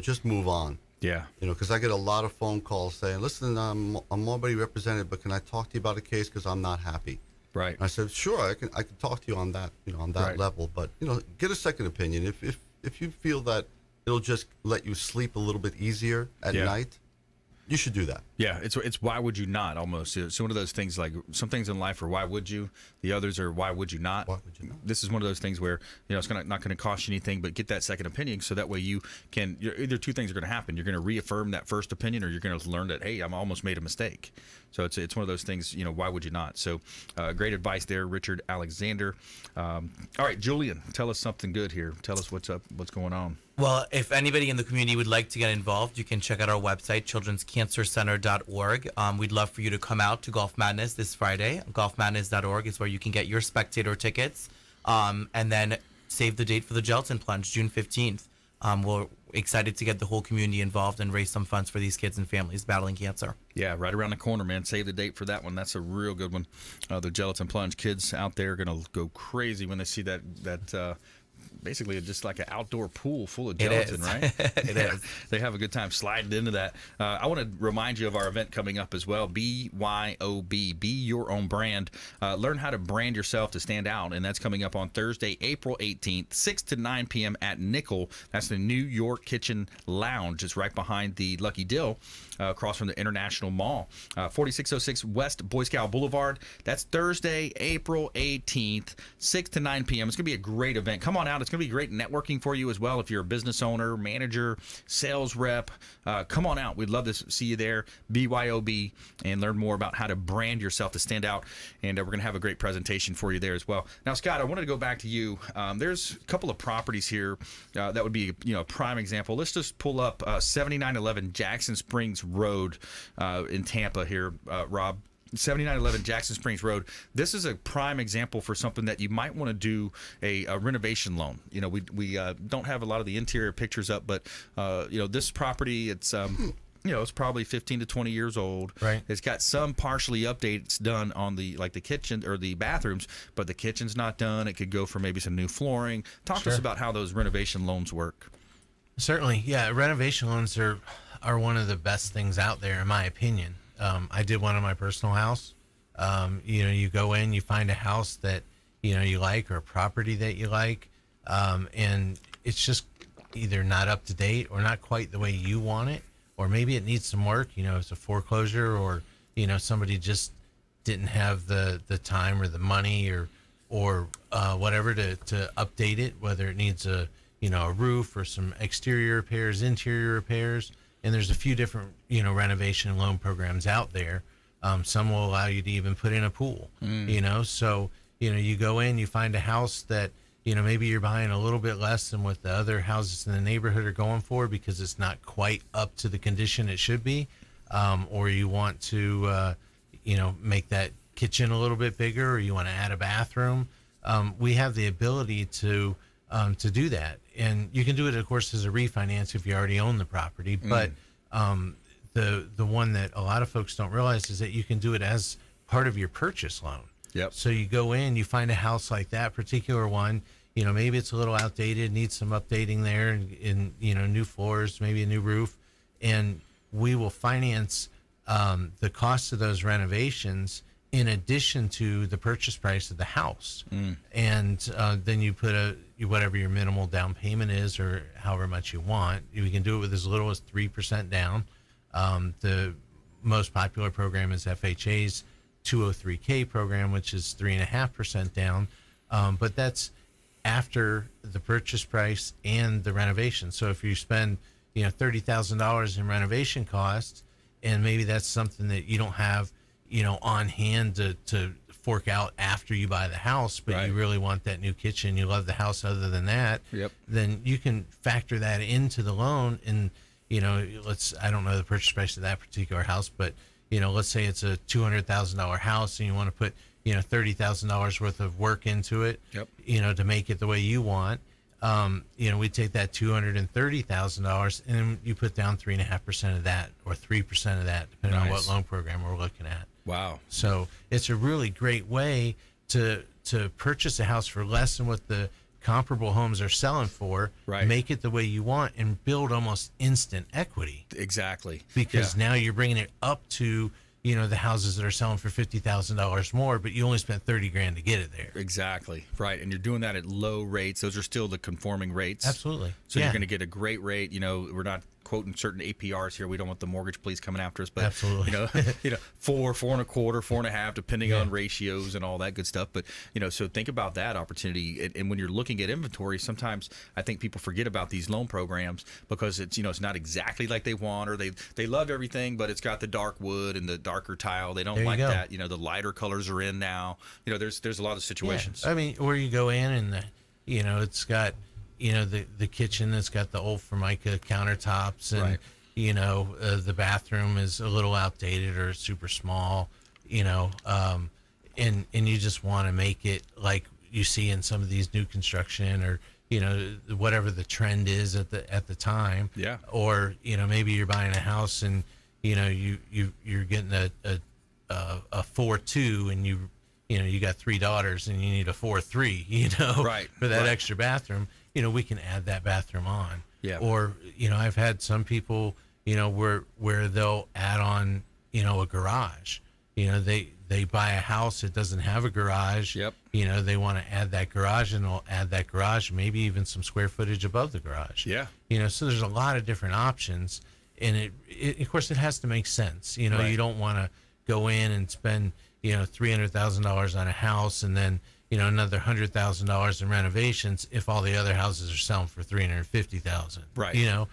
just move on. Yeah. Because I get a lot of phone calls saying, listen, I'm already represented, but can I talk to you about a case because I'm not happy? Right. And I said, sure, I can talk to you on that, on that Right. level. But, get a second opinion. If you feel that it'll just let you sleep a little bit easier at night, you should do that. Yeah, it's why would you not, almost. It's one of those things, like some things in life are why would you, the others are why would you not. Why would you not? This is one of those things where it's not going to cost you anything, but get that second opinion, so that way either two things are going to happen. You're going to reaffirm that first opinion, or you're going to learn that, hey, I'm almost made a mistake. So it's one of those things, why would you not? So great advice there, Richard Alexander. All right, Julien, tell us something good here. Tell us what's up, what's going on. Well, if anybody in the community would like to get involved, you can check out our website, childrenscancercenter.org. We'd love for you to come out to Golf Madness this Friday. Golfmadness.org is where you can get your spectator tickets. And then save the date for the gelatin plunge, June 15th. We're excited to get the whole community involved and raise some funds for these kids and families battling cancer. Yeah, right around the corner, man. Save the date for that one. That's a real good one. The gelatin plunge. Kids out there are going to go crazy when they see that basically just like an outdoor pool full of gelatin, right? It is. They have a good time sliding into that. I want to remind you of our event coming up as well. BYOB, Be Your Own Brand. Learn how to brand yourself to stand out, and that's coming up on Thursday, April 18th, 6 to 9 p.m. at Nickel. That's the New York Kitchen Lounge. It's right behind the Lucky Dill, across from the International Mall. 4606 West Boy Scout Boulevard. That's Thursday, April 18th, 6 to 9 p.m. It's going to be a great event. Come on out. It's going to be great networking for you as well. If you're a business owner, manager, sales rep, come on out. We'd love to see you there. BYOB, and learn more about how to brand yourself to stand out. And we're going to have a great presentation for you there as well. Now, Scott, I wanted to go back to you. There's a couple of properties here that would be a prime example. Let's just pull up 7911 Jackson Springs Road in Tampa here, Rob. 7911 Jackson Springs Road. This is a prime example for something that you might want to do a renovation loan. We don't have a lot of the interior pictures up, but this property, it's it's probably 15 to 20 years old. Right. It's got some partially updates done on the kitchen or the bathrooms, but the kitchen's not done. It could go for maybe some new flooring. Talk to us about how those renovation loans work. Certainly, yeah. Renovation loans are one of the best things out there, in my opinion. I did one on my personal house. You go in, you find a house that you like, or a property that you like, and it's just either not up to date or not quite the way you want it, or maybe it needs some work. It's a foreclosure, or somebody just didn't have the time or the money or whatever to update it, whether it needs a roof or some exterior repairs, interior repairs. And there's a few different, renovation loan programs out there. Some will allow you to even put in a pool, So, you go in, you find a house that, maybe you're buying a little bit less than what the other houses in the neighborhood are going for because it's not quite up to the condition it should be. Or you want to, make that kitchen a little bit bigger, or you want to add a bathroom. We have the ability to do that. And you can do it, of course, as a refinance if you already own the property. But the one that a lot of folks don't realize is that you can do it as part of your purchase loan. Yep. So you go in, you find a house like that particular one, maybe it's a little outdated, needs some updating there, and new floors, maybe a new roof. And we will finance the cost of those renovations in addition to the purchase price of the house. And then you put whatever your minimal down payment is, or however much you want. You can do it with as little as 3% down. The most popular program is FHA's 203K program, which is 3.5% down. But that's after the purchase price and the renovation. So if you spend $30,000 in renovation costs, and maybe that's something that you don't have on hand to fork out after you buy the house, but you really want that new kitchen, you love the house other than that, then you can factor that into the loan. And I don't know the purchase price of that particular house, but let's say it's a $200,000 house and you want to put $30,000 worth of work into it, to make it the way you want. We take that $230,000 and you put down 3.5% of that, or 3% of that, depending on what loan program we're looking at. Wow. So it's a really great way to purchase a house for less than what the comparable homes are selling for, make it the way you want, and build almost instant equity. Exactly. Because now you're bringing it up to the houses that are selling for $50,000 more, but you only spent $30,000 to get it there. Exactly. Right. And you're doing that at low rates. Those are still the conforming rates. Absolutely. So you're going to get a great rate. We're not quoting certain APRs here. We don't want the mortgage police coming after us, but absolutely. 4, 4.25, 4.5, depending on ratios and all that good stuff. But so think about that opportunity. And when you're looking at inventory, sometimes I think people forget about these loan programs because it's it's not exactly like they want, or they love everything, but it's got the dark wood and the darker tile. They don't like that. The lighter colors are in now. There's a lot of situations. Yeah. I mean, where you go in and it's got the kitchen that's got the old Formica countertops, and the bathroom is a little outdated or super small, and you just want to make it like you see in some of these new construction, or whatever the trend is at the time. Yeah. Or maybe you're buying a house and you're getting a 4.2, and you got 3 daughters and you need a 4-3, Right, for that right. extra bathroom, we can add that bathroom on. Yeah. Or, I've had some people, where they'll add on, a garage. They buy a house that doesn't have a garage. Yep. They want to add that garage, and they'll add that garage, maybe even some square footage above the garage. Yeah. So there's a lot of different options, and it of course it has to make sense. Right. You don't want to go in and spend $300,000 on a house and then another $100,000 in renovations if all the other houses are selling for $350,000. Right. Yep.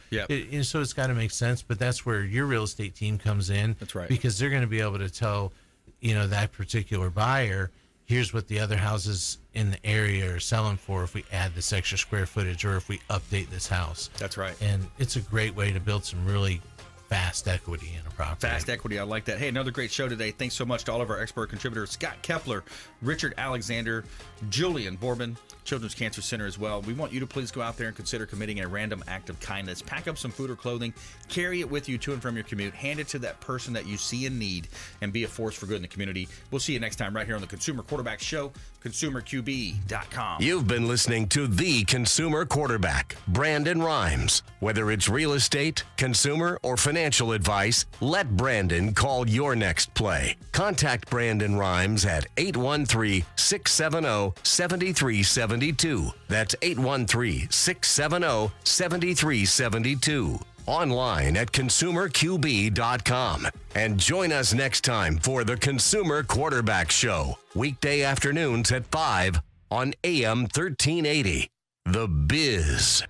So it's got to make sense, but that's where your real estate team comes in. That's right. Because they're going to be able to tell that particular buyer, here's what the other houses in the area are selling for if we add this extra square footage or if we update this house. That's right. And it's a great way to build some really fast equity in a property. Fast equity, I like that. Hey, another great show today. Thanks so much to all of our expert contributors, Scott Kepler, Richard Alexander, Julien, Borbon, Children's Cancer Center as well. We want you to please go out there and consider committing a random act of kindness. Pack up some food or clothing, carry it with you to and from your commute, hand it to that person that you see in need, and be a force for good in the community. We'll see you next time right here on the Consumer Quarterback Show, consumerqb.com. You've been listening to the Consumer Quarterback, Brandon Rhymes. Whether it's real estate, consumer, or financial advice, let Brandon call your next play. Contact Brandon Rhymes at 813-670-7372. That's 813-670-7372. Online at consumerqb.com. And join us next time for the Consumer Quarterback Show, weekday afternoons at 5 on AM 1380. The Biz.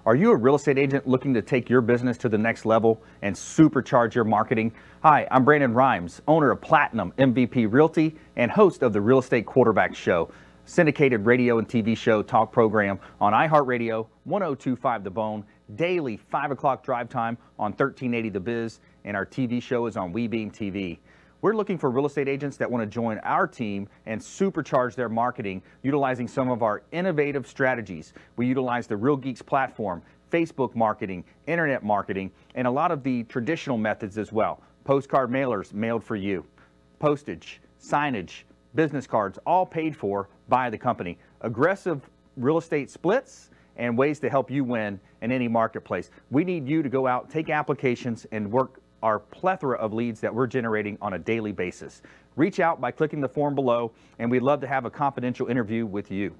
Are you a real estate agent looking to take your business to the next level and supercharge your marketing? Hi, I'm Brandon Rhymes, owner of Platinum MVP Realty and host of the Real Estate Quarterback Show, syndicated radio and TV show talk program on iHeartRadio, 1025 The Bone, daily 5 o'clock drive time on 1380 The Biz, and our TV show is on WeBeam TV. We're looking for real estate agents that want to join our team and supercharge their marketing utilizing some of our innovative strategies. We utilize the Real Geeks platform, Facebook marketing, internet marketing, and a lot of the traditional methods as well. Postcard mailers mailed for you, postage, signage, business cards, all paid for by the company. Aggressive real estate splits and ways to help you win in any marketplace. We need you to go out, take applications, and work our plethora of leads that we're generating on a daily basis. Reach out by clicking the form below, and we'd love to have a confidential interview with you.